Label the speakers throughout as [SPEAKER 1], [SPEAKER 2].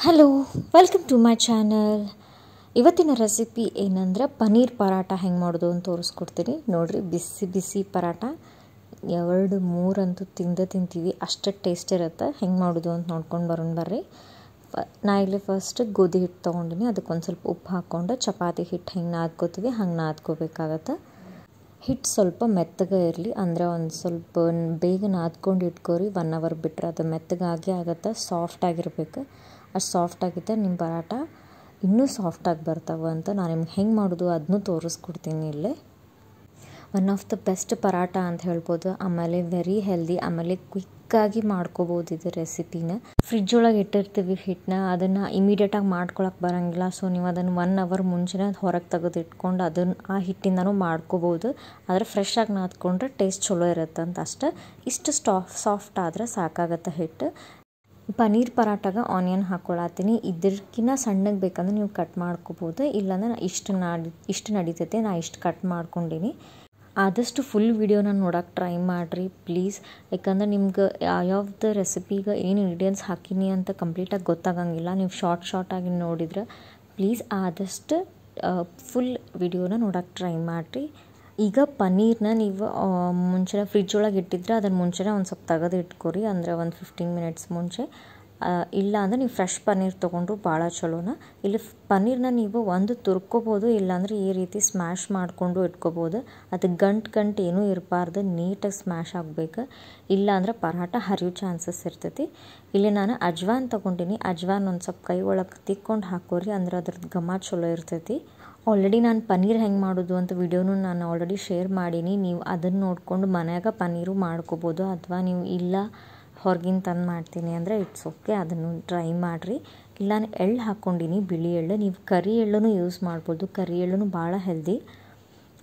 [SPEAKER 1] Hello, welcome to my channel. ಇವತ್ತಿನ recipe ಏನಂದ್ರೆ ಪನ್ನೀರ್ ಪರಾಟ ಹೆಂಗೆ ಮಾಡೋದು ಅಂತ ತೋರಿಸ್ಕೊಡ್ತೀನಿ. ನೋಡಿರಿ, ಬಿಸಿ ಬಿಸಿ ಪರಾಟ 2-3 ಅಂತೂ ತಿಂತೀವಿ, ಅಷ್ಟು ಟೇಸ್ಟ್ ಇರುತ್ತೆ. ಹೆಂಗೆ ಮಾಡೋದು ಅಂತ ನೋಡ್ಕೊಂಡು ಬರೋಣ ಬರ್ರಿ. ನಾ ಇಲ್ಲಿ ಫಸ್ಟ್ ಗೋಧಿ ಹಿಟ್ಟು ತೊಗೊಂಡಿನಿ. ಅದಕ್ಕೊಂದು ಸ್ವಲ್ಪ ಉಪ್ಪು ಹಾಕ್ಕೊಂಡು ಚಪಾತಿ ಹಿಟ್ಟು ಹೆಂಗೆ ನಾದ್ಕೋತೀವಿ ಹಂಗೆ ನಾದ್ಕೋಬೇಕಾಗತ್ತೆ. ಹಿಟ್ಟು ಸ್ವಲ್ಪ ಮೆತ್ತಗೆ ಇರಲಿ, ಅಂದರೆ ಒಂದು ಸ್ವಲ್ಪ ಬೇಗ ನಾದ್ಕೊಂಡು ಇಟ್ಕೋರಿ. 1 ಅವರ್ ಬಿಟ್ಟರೆ ಅದು ಮೆತ್ತಗಾಗಿ ಆಗುತ್ತೆ. ಸಾಫ್ಟಾಗಿರ್ಬೇಕು. ಅಷ್ಟು ಸಾಫ್ಟಾಗಿದ್ದರೆ ನಿಮ್ಮ ಪರಾಟ ಇನ್ನೂ ಸಾಫ್ಟಾಗಿ ಬರ್ತಾವೆ ಅಂತ ನಾನು ನಿಮ್ಗೆ ಹೆಂಗೆ ಮಾಡೋದು ಅದನ್ನೂ ತೋರಿಸ್ಕೊಡ್ತೀನಿ ಇಲ್ಲೇ. One of the best paratha ಅಂತ ಹೇಳ್ಬೋದು. ಆಮೇಲೆ ವೆರಿ ಹೆಲ್ದಿ, ಆಮೇಲೆ ಕ್ವಿಕ್ಕಾಗಿ ಮಾಡ್ಕೋಬೋದು ಇದು ರೆಸಿಪಿನ. ಫ್ರಿಜ್ ಒಳಗೆ ಇಟ್ಟಿರ್ತೀವಿ ಹಿಟ್ಟನ್ನ, ಅದನ್ನು ಇಮಿಡಿಯೇಟಾಗಿ ಮಾಡ್ಕೊಳಕ್ಕೆ ಬರೋಂಗಿಲ್ಲ. ಸೊ ನೀವು ಅದನ್ನು 1 ಅವರ್ ಮುಂಚೆನೇ ಹೊರಗೆ ತೆಗೆದು ಇಟ್ಕೊಂಡು ಅದನ್ನು ಆ ಹಿಟ್ಟಿಂದನೂ ಮಾಡ್ಕೋಬೋದು. ಆದರೆ ಫ್ರೆಶ್ಶಾಗಿ ನಾದ್ಕೊಂಡ್ರೆ ಟೇಸ್ಟ್ ಚಲೋ ಇರುತ್ತೆ ಅಂತ ಅಷ್ಟೇ. ಇಷ್ಟು ಸಾಫ್ಟ್ ಆದರೆ ಸಾಕಾಗತ್ತೆ ಹಿಟ್ಟು. ಪನ್ನೀರ್ ಪರಾಟಾಗ ಆನಿಯನ್ ಹಾಕ್ಕೊಳತ್ತೀನಿ. ಇದಕ್ಕಿಂತ ಸಣ್ಣಗೆ ಬೇಕಂದ್ರೆ ನೀವು ಕಟ್ ಮಾಡ್ಕೋಬೋದು, ಇಲ್ಲಾಂದ್ರೆ ಇಷ್ಟು ನಡೀತೈತೆ. ನಾ ಇಷ್ಟು ಕಟ್ ಮಾಡ್ಕೊಂಡೀನಿ. ಆದಷ್ಟು ಫುಲ್ ವಿಡಿಯೋನ ನೋಡೋಕೆ ಟ್ರೈ ಮಾಡಿರಿ ಪ್ಲೀಸ್. ಯಾಕಂದ್ರೆ ನಿಮ್ಗೆ ಯಾವ್ಯಾವ್ದು ರೆಸಿಪಿಗೆ ಏನು ಇಂಗ್ರೀಡಿಯೆಂಟ್ಸ್ ಹಾಕೀನಿ ಅಂತ ಕಂಪ್ಲೀಟಾಗಿ ಗೊತ್ತಾಗಂಗಿಲ್ಲ. ನೀವು ಶಾರ್ಟಾಗಿ ನೋಡಿದ್ರೆ ಪ್ಲೀಸ್ ಆದಷ್ಟು ಫುಲ್ ವಿಡಿಯೋನ ನೋಡೋಕೆ ಟ್ರೈ ಮಾಡಿರಿ. ಈಗ ಪನ್ನೀರನ್ನ ನೀವು ಮುಂಚೆ ಫ್ರಿಜ್ ಒಳಗೆ ಇಟ್ಟಿದ್ರೆ ಅದನ್ನು ಮುಂಚೆನೇ ಒಂದು ಸ್ವಲ್ಪ ತೆಗೆದು ಇಟ್ಕೊರಿ, ಅಂದರೆ ಒಂದು 15 ಮಿನಿಟ್ಸ್ ಮುಂಚೆ. ಇಲ್ಲ ಅಂದರೆ ನೀವು ಫ್ರೆಶ್ ಪನ್ನೀರ್ ತೊಗೊಂಡ್ರು ಭಾಳ ಚಲೋನ. ಇಲ್ಲಿ ಪನ್ನೀರನ್ನ ನೀವು ಒಂದು ತುರ್ಕೋಬೋದು, ಇಲ್ಲಾಂದರೆ ಈ ರೀತಿ ಸ್ಮ್ಯಾಶ್ ಮಾಡಿಕೊಂಡು ಇಟ್ಕೋಬೋದು. ಅದು ಗಂಟು ಏನೂ ಇರಬಾರ್ದು, ನೀಟಾಗಿ ಸ್ಮ್ಯಾಶ್ ಆಗಬೇಕು. ಇಲ್ಲಾಂದ್ರೆ ಪರಾಟ ಹರಿಯೋ ಚಾನ್ಸಸ್ ಇರ್ತೈತಿ. ಇಲ್ಲಿ ನಾನು ಅಜ್ವಾನ್ ತೊಗೊಂಡಿನಿ. ಅಜ್ವಾನ್ ಒಂದು ಸ್ವಲ್ಪ ಕೈ ಒಳಗೆ ತಿಕ್ಕೊಂಡು ಹಾಕೋರಿ, ಅಂದ್ರೆ ಅದ್ರದ್ದು ಘಮ ಚಲೋ ಇರ್ತೈತಿ. ಆಲ್ರೆಡಿ ನಾನು ಪನ್ನೀರ್ ಹೆಂಗೆ ಮಾಡೋದು ಅಂತ ವಿಡಿಯೋನು ನಾನು ಆಲ್ರೆಡಿ ಶೇರ್ ಮಾಡೀನಿ. ನೀವು ಅದನ್ನು ನೋಡಿಕೊಂಡು ಮನ್ಯಾಗ ಪನ್ನೀರು ಮಾಡ್ಕೋಬೋದು. ಅಥವಾ ನೀವು ಇಲ್ಲ ಹೊರಗಿನ ತಂದು ಮಾಡ್ತೀನಿ ಅಂದರೆ ಇಟ್ಸ್ ಓಕೆ, ಅದನ್ನು ಟ್ರೈ ಮಾಡಿರಿ. ಇಲ್ಲ ನಾನು ಎಳ್ಳು ಹಾಕ್ಕೊಂಡಿನಿ, ಬಿಳಿ ಎಳ್ಳು. ನೀವು ಕರಿ ಎಳ್ಳೂ ಯೂಸ್ ಮಾಡ್ಬೋದು, ಕರಿ ಎಳ್ಳೂ ಭಾಳ ಹೆಲ್ದಿ.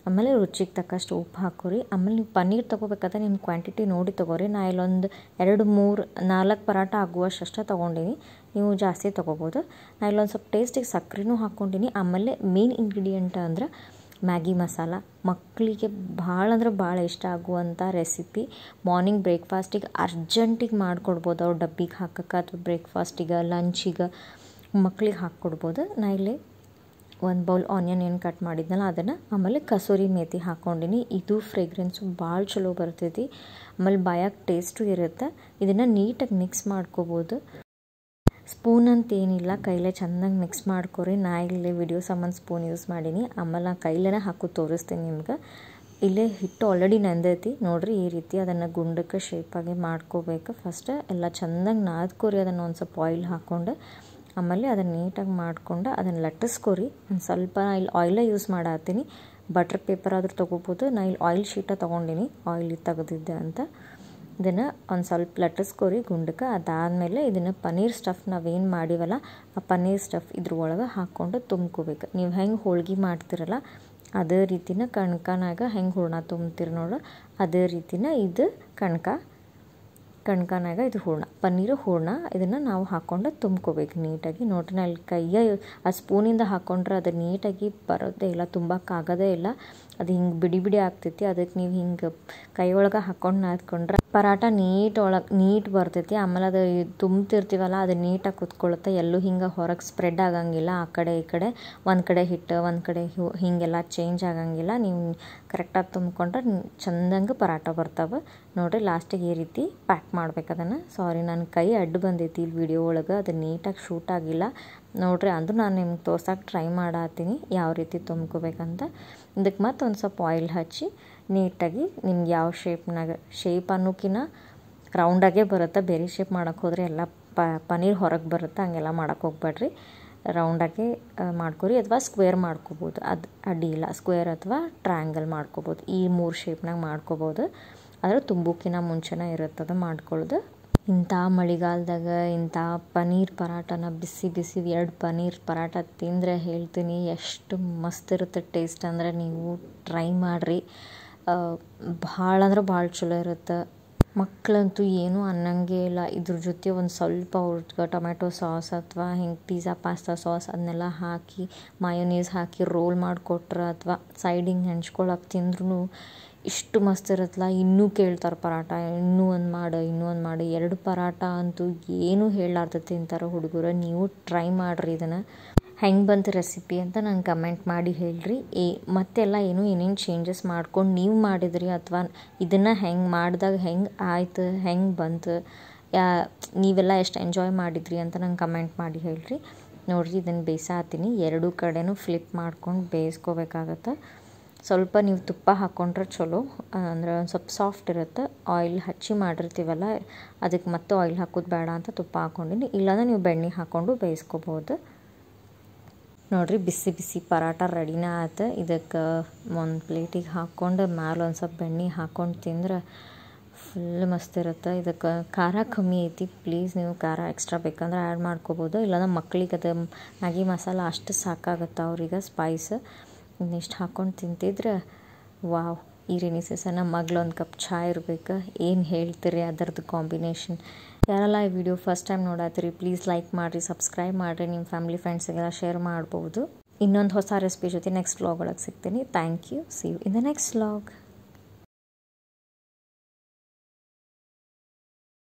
[SPEAKER 1] ಆಮೇಲೆ ರುಚಿಗೆ ತಕ್ಕಷ್ಟು ಉಪ್ಪು ಹಾಕೋರಿ. ಆಮೇಲೆ ನೀವು ಪನ್ನೀರ್ ತೊಗೋಬೇಕಾದ್ರೆ ನಿಮ್ಮ ಕ್ವಾಂಟಿಟಿ ನೋಡಿ ತೊಗೋರಿ. ನಾ ಇಲ್ಲೊಂದು 2-3-4 ಪರಾಟ ಆಗುವಷ್ಟು ತೊಗೊಂಡಿನಿ, ನೀವು ಜಾಸ್ತಿ ತೊಗೋಬೋದು. ನಾ ಇಲ್ಲೊಂದು ಸ್ವಲ್ಪ ಟೇಸ್ಟಿಗೆ ಸಕ್ಕರೆನೂ ಹಾಕ್ಕೊಂಡಿನಿ. ಆಮೇಲೆ ಮೇನ್ ಇಂಗ್ರೀಡಿಯೆಂಟ್ ಅಂದ್ರೆ ಮ್ಯಾಗಿ ಮಸಾಲ. ಮಕ್ಕಳಿಗೆ ಭಾಳ ಅಂದ್ರೆ ಭಾಳ ಇಷ್ಟ ಆಗುವಂಥ ರೆಸಿಪಿ. ಮಾರ್ನಿಂಗ್ ಬ್ರೇಕ್ಫಾಸ್ಟಿಗೆ ಅರ್ಜೆಂಟಿಗೆ ಮಾಡಿಕೊಡ್ಬೋದು. ಅವ್ರು ಡಬ್ಬಿಗೆ ಹಾಕೋಕ್ಕೆ ಅಥವಾ ಬ್ರೇಕ್ಫಾಸ್ಟಿಗೆ ಲಂಚಿಗೆ ಮಕ್ಳಿಗೆ ಹಾಕ್ಕೊಡ್ಬೋದು. ನಾ ಇಲ್ಲಿ 1 ಬೌಲ್ ಆನಿಯನ್ ಏನು ಕಟ್ ಮಾಡಿದ್ನಲ್ಲ ಅದನ್ನು, ಆಮೇಲೆ ಕಸೂರಿ ಮೇಥಿ ಹಾಕ್ಕೊಂಡಿನಿ. ಇದು ಫ್ರೇಗ್ರೆನ್ಸು ಭಾಳ ಚಲೋ ಬರ್ತೈತಿ. ಆಮೇಲೆ ಬಾಯಾಗ ಟೇಸ್ಟು ಇರುತ್ತೆ. ಇದನ್ನು ನೀಟಾಗಿ ಮಿಕ್ಸ್ ಮಾಡ್ಕೋಬೋದು. ಸ್ಪೂನ್ ಅಂತ ಏನಿಲ್ಲ, ಕೈಲೇ ಚೆನ್ನಾಗಿ ಮಿಕ್ಸ್ ಮಾಡ್ಕೊರಿ. ನಾ ಇಲ್ಲಿ ವಿಡಿಯೋ ಸಂಬಂಧ ಸ್ಪೂನ್ ಯೂಸ್ ಮಾಡೀನಿ. ಆಮೇಲೆ ನಾ ಕೈಲೇ ಹಾಕಿ ತೋರಿಸ್ತೀನಿ ನಿಮ್ಗೆ. ಇಲ್ಲೇ ಹಿಟ್ಟು ಆಲ್ರೆಡಿ ನೆಂದೈತಿ ನೋಡಿರಿ. ಈ ರೀತಿ ಅದನ್ನು ಗುಂಡಕ್ಕೆ ಶೇಪಾಗಿ ಮಾಡ್ಕೋಬೇಕು. ಫಸ್ಟ್ ಎಲ್ಲ ಚೆನ್ನಾಗಿ ನಾದ್ಕೋರಿ. ಅದನ್ನು ಒಂದು ಸ್ವಲ್ಪ ಆಯಿಲ್ ಹಾಕ್ಕೊಂಡು ಆಮೇಲೆ ಅದನ್ನು ನೀಟಾಗಿ ಮಾಡಿಕೊಂಡು ಅದನ್ನು ಲಟ್ಟಿಸ್ಕೋರಿ. ಒಂದು ಸ್ವಲ್ಪ ನಾ ಇಲ್ಲಿ ಆಯಿಲೇ ಯೂಸ್ ಮಾಡತ್ತೀನಿ. ಬಟರ್ ಪೇಪರ್ ಆದರೂ ತೊಗೋಬೋದು. ನಾ ಇಲ್ಲಿ ಆಯಿಲ್ ಶೀಟ ತೊಗೊಂಡಿನಿ, ಆಯಿಲ್ ತೆಗೆದಿದ್ದೆ ಅಂತ. ಇದನ್ನು ಒಂದು ಸ್ವಲ್ಪ ಲಟ್ಟಿಸ್ಕೋರಿ ಗುಂಡಕ್ಕೆ. ಅದಾದಮೇಲೆ ಇದನ್ನು ಪನ್ನೀರ್ ಸ್ಟಫ್ ನಾವೇನು ಮಾಡಿವಲ್ಲ ಆ ಪನ್ನೀರ್ ಸ್ಟಫ್ ಇದ್ರ ಒಳಗೆ ಹಾಕ್ಕೊಂಡು ತುಂಬ್ಕೋಬೇಕು. ನೀವು ಹೆಂಗೆ ಹೋಳ್ಗೆ ಮಾಡ್ತಿರಲ್ಲ ಅದೇ ರೀತಿನ ಕಣ್ಕನಾಗ ಹೆಂಗೆ ಹೂರ್ಣ ತುಂಬ್ತೀರಿ ನೋಡು, ಅದೇ ರೀತಿನ ಇದು ಕಣ್ಕನಾಗ ಇದು ಹೂರ್ಣ, ಪನ್ನೀರು ಹೂರ್ಣ. ಇದನ್ನು ನಾವು ಹಾಕ್ಕೊಂಡು ತುಂಬ್ಕೋಬೇಕು ನೀಟಾಗಿ. ನೋಡ್ರಿ, ನಾ ಇಲ್ಲಿ ಕೈಯ ಆ ಸ್ಪೂನಿಂದ ಹಾಕ್ಕೊಂಡ್ರೆ ಅದು ನೀಟಾಗಿ ಬರೋದೇ ಇಲ್ಲ, ತುಂಬಕ್ಕಾಗೋದೇ ಇಲ್ಲ. ಅದು ಹಿಂಗೆ ಬಿಡಿ ಆಗ್ತೈತಿ. ಅದಕ್ಕೆ ನೀವು ಹಿಂಗೆ ಕೈ ಒಳಗೆ ಹಾಕ್ಕೊಂಡು ನಾದ್ಕೊಂಡ್ರೆ ಪರಾಟ ನೀಟ್ ಬರ್ತೈತಿ. ಆಮೇಲೆ ಅದು ತುಂಬ್ತಿರ್ತೀವಲ್ಲ ಅದು ನೀಟಾಗಿ ಕುತ್ಕೊಳ್ಳುತ್ತೆ. ಎಲ್ಲೂ ಹಿಂಗೆ ಹೊರಗೆ ಸ್ಪ್ರೆಡ್ ಆಗಂಗಿಲ್ಲ. ಆ ಕಡೆ ಈ ಕಡೆ ಒಂದು ಕಡೆ ಹಿಟ್ಟು ಒಂದು ಕಡೆ ಹೀಗೆಲ್ಲ ಚೇಂಜ್ ಆಗಂಗಿಲ್ಲ. ನೀವು ಕರೆಕ್ಟಾಗಿ ತುಂಬ್ಕೊಂಡ್ರೆ ಚೆಂದಂಗೆ ಪರಾಟ ಬರ್ತಾವೆ. ನೋಡಿರಿ, ಲಾಸ್ಟಿಗೆ ಈ ರೀತಿ ಪ್ಯಾಕ್ ಮಾಡ್ಬೇಕು ಅದನ್ನು. ಸಾರಿ, ನನ್ನ ಕೈ ಅಡ್ಡು ಬಂದೈತಿ ಇಲ್ಲಿ ವಿಡಿಯೋ ಒಳಗೆ, ಅದು ನೀಟಾಗಿ ಶೂಟ್ ಆಗಿಲ್ಲ. ನೋಡಿರಿ, ಅಂದರೂ ನಾನು ನಿಮ್ಗೆ ತೋರ್ಸೋಕೆ ಟ್ರೈ ಮಾಡತ್ತೀನಿ ಯಾವ ರೀತಿ ತುಂಬ್ಕೋಬೇಕಂತ. ಇದಕ್ಕೆ ಮತ್ತೆ ಒಂದು ಸ್ವಲ್ಪ ಆಯಿಲ್ ಹಚ್ಚಿ ನೀಟಾಗಿ ನಿಮ್ಗೆ ಯಾವ ಶೇಪ್ ಅನ್ನೋಕ್ಕಿಂತ ರೌಂಡಾಗೇ ಬರುತ್ತೆ. ಬೇರೆ ಶೇಪ್ ಮಾಡೋಕ್ಕೆ ಹೋದರೆ ಎಲ್ಲ ಪನ್ನೀರ್ ಹೊರಗೆ ಬರುತ್ತೆ. ಹಂಗೆಲ್ಲ ಮಾಡೋಕ್ಕೆ ಹೋಗ್ಬೇಡ್ರಿ. ರೌಂಡಾಗೆ ಮಾಡ್ಕೊರಿ, ಅಥವಾ ಸ್ಕ್ವೇರ್ ಮಾಡ್ಕೋಬೋದು, ಅದು ಅಡ್ಡಿ ಇಲ್ಲ. ಸ್ಕ್ವೇರ್ ಅಥವಾ ಟ್ರಯಾಂಗಲ್ ಮಾಡ್ಕೋಬೋದು. ಈ 3 ಶೇಪ್ನಾಗ ಮಾಡ್ಕೋಬೋದು. ಆದರೆ ತುಂಬಕ್ಕಿಂತ ಮುಂಚೆನೇ ಇರುತ್ತದೆ ಮಾಡ್ಕೊಳ್ಳೋದು. ಇಂಥ ಮಳೆಗಾಲದಾಗ ಇಂಥ ಪನ್ನೀರ್ ಪರಾಟನ ಬಿಸಿ 2 ಪನ್ನೀರ್ ಪರಾಟ ತಿಂದರೆ ಹೇಳ್ತೀನಿ ಎಷ್ಟು ಮಸ್ತ್ ಇರುತ್ತೆ ಟೇಸ್ಟ್. ಅಂದರೆ ನೀವು ಟ್ರೈ ಮಾಡಿರಿ, ಭಾಳ ಅಂದ್ರೆ ಭಾಳ ಚಲೋ ಇರುತ್ತೆ. ಮಕ್ಕಳಂತೂ ಏನೂ ಅನ್ನಂಗೆ ಇಲ್ಲ. ಇದ್ರ ಜೊತೆ ಒಂದು ಸ್ವಲ್ಪ ಅವ್ರಿಗೆ ಟೊಮೆಟೊ ಸಾಸ್ ಅಥವಾ ಹಿಂಗೆ ಪಿಜ್ಜಾ ಪಾಸ್ತಾ ಸಾಸ್ ಅದನ್ನೆಲ್ಲ ಹಾಕಿ ಮಯೋನೀಸ್ ಹಾಕಿ ರೋಲ್ ಮಾಡಿಕೊಟ್ರೆ ಅಥವಾ ಸೈಡಿಂಗ್ ಹೆಂಚ್ಕೊಳಕ್ಕೆ ತಿಂದ್ರೂ ಇಷ್ಟು ಮಸ್ತ್ ಇರುತ್ತಲ್ಲ. ಇನ್ನೂ ಕೇಳ್ತಾರೆ ಪರಾಟ, ಇನ್ನೂ ಒಂದು ಮಾಡು 2 ಪರಾಟ ಅಂತೂ ಏನೂ ಹೇಳಲಾರ್ದ ತಿಂತಾರೆ ಹುಡುಗರು. ನೀವು ಟ್ರೈ ಮಾಡಿರಿ ಇದನ್ನು. ಹೆಂಗೆ ಬಂತು ರೆಸಿಪಿ ಅಂತ ನಂಗೆ ಕಮೆಂಟ್ ಮಾಡಿ ಹೇಳಿರಿ. ಮತ್ತೆಲ್ಲ ಏನೇನು ಚೇಂಜಸ್ ಮಾಡ್ಕೊಂಡು ನೀವು ಮಾಡಿದ್ರಿ ಅಥವಾ ಇದನ್ನು ಹೆಂಗೆ ಮಾಡಿದಾಗ ಹೆಂಗೆ ಆಯ್ತು, ಹೆಂಗೆ ಬಂತು, ನೀವೆಲ್ಲ ಎಷ್ಟು ಎಂಜಾಯ್ ಮಾಡಿದ್ರಿ ಅಂತ ನಂಗೆ ಕಮೆಂಟ್ ಮಾಡಿ ಹೇಳಿರಿ. ನೋಡಿರಿ, ಇದನ್ನು ಬೇಯಿಸಾತೀನಿ. 2 ಕಡೆನೂ ಫ್ಲಿಪ್ ಮಾಡ್ಕೊಂಡು ಬೇಯಿಸ್ಕೋಬೇಕಾಗತ್ತೆ. ಸ್ವಲ್ಪ ನೀವು ತುಪ್ಪ ಹಾಕ್ಕೊಂಡ್ರೆ ಚಲೋ, ಅಂದ್ರೆ ಒಂದು ಸ್ವಲ್ಪ ಸಾಫ್ಟ್ ಇರುತ್ತೆ. ಆಯಿಲ್ ಹಚ್ಚಿ ಮಾಡಿರ್ತೀವಲ್ಲ, ಅದಕ್ಕೆ ಮತ್ತೆ ಆಯಿಲ್ ಹಾಕೋದು ಬೇಡ ಅಂತ ತುಪ್ಪ ಹಾಕ್ಕೊಂಡಿನಿ. ಇಲ್ಲಾಂದ್ರೆ ನೀವು ಬೆಣ್ಣೆ ಹಾಕ್ಕೊಂಡು ಬೇಯಿಸ್ಕೋಬೋದು. ನೋಡಿರಿ, ಬಿಸಿ ಬಿಸಿ ಪರಾಟ ರೆಡಿನೇ ಆಯ್ತು. ಇದಕ್ಕೆ ಒಂದು ಪ್ಲೇಟಿಗೆ ಹಾಕ್ಕೊಂಡು ಮ್ಯಾಲೆ ಒಂದು ಸ್ವಲ್ಪ ಬೆಣ್ಣೆ ಹಾಕ್ಕೊಂಡು ತಿಂದ್ರೆ ಫುಲ್ ಮಸ್ತ್ ಇರುತ್ತೆ. ಇದಕ್ಕೆ ಖಾರ ಕಮ್ಮಿ ಐತಿ. ಪ್ಲೀಸ್ ನೀವು ಖಾರ ಎಕ್ಸ್ಟ್ರಾ ಬೇಕಂದ್ರೆ ಆ್ಯಡ್ ಮಾಡ್ಕೋಬೋದು. ಇಲ್ಲಾಂದ್ರೆ ಮಕ್ಳಿಗೆ ಅದು ಮ್ಯಾಗಿ ಮಸಾಲ ಅಷ್ಟು ಸಾಕಾಗುತ್ತೆ ಅವ್ರಿಗೆ ಸ್ಪೈಸ್. ಇನ್ನಿಷ್ಟು ಹಾಕ್ಕೊಂಡು ತಿಂತಿದ್ರೆ ವಾವ್. ಈ ರೇನಿ ಸೀಸನ್ ಮಗ್ಳು ಒಂದು ಕಪ್ ಚಹಾ ಇರಬೇಕು. ಏನು ಹೇಳ್ತೀರಿ ಅದರದ್ದು ಕಾಂಬಿನೇಷನ್. ಯಾರೆಲ್ಲ ಈ ವಿಡಿಯೋ ಫಸ್ಟ್ ಟೈಮ್ ನೋಡತ್ತೀರಿ ಪ್ಲೀಸ್ ಲೈಕ್ ಮಾಡಿರಿ, ಸಬ್ಸ್ಕ್ರೈಬ್ ಮಾಡಿರಿ, ನಿಮ್ಮ ಫ್ಯಾಮಿಲಿ ಫ್ರೆಂಡ್ಸಿಗೆಲ್ಲ ಶೇರ್ ಮಾಡ್ಬೋದು. ಇನ್ನೊಂದು ಹೊಸ ರೆಸಿಪಿ ಜೊತೆ ನೆಕ್ಸ್ಟ್ ವ್ಲಾಗ್ ಒಳಗೆ ಸಿಗ್ತೀನಿ. Thank you. See you in the next vlog.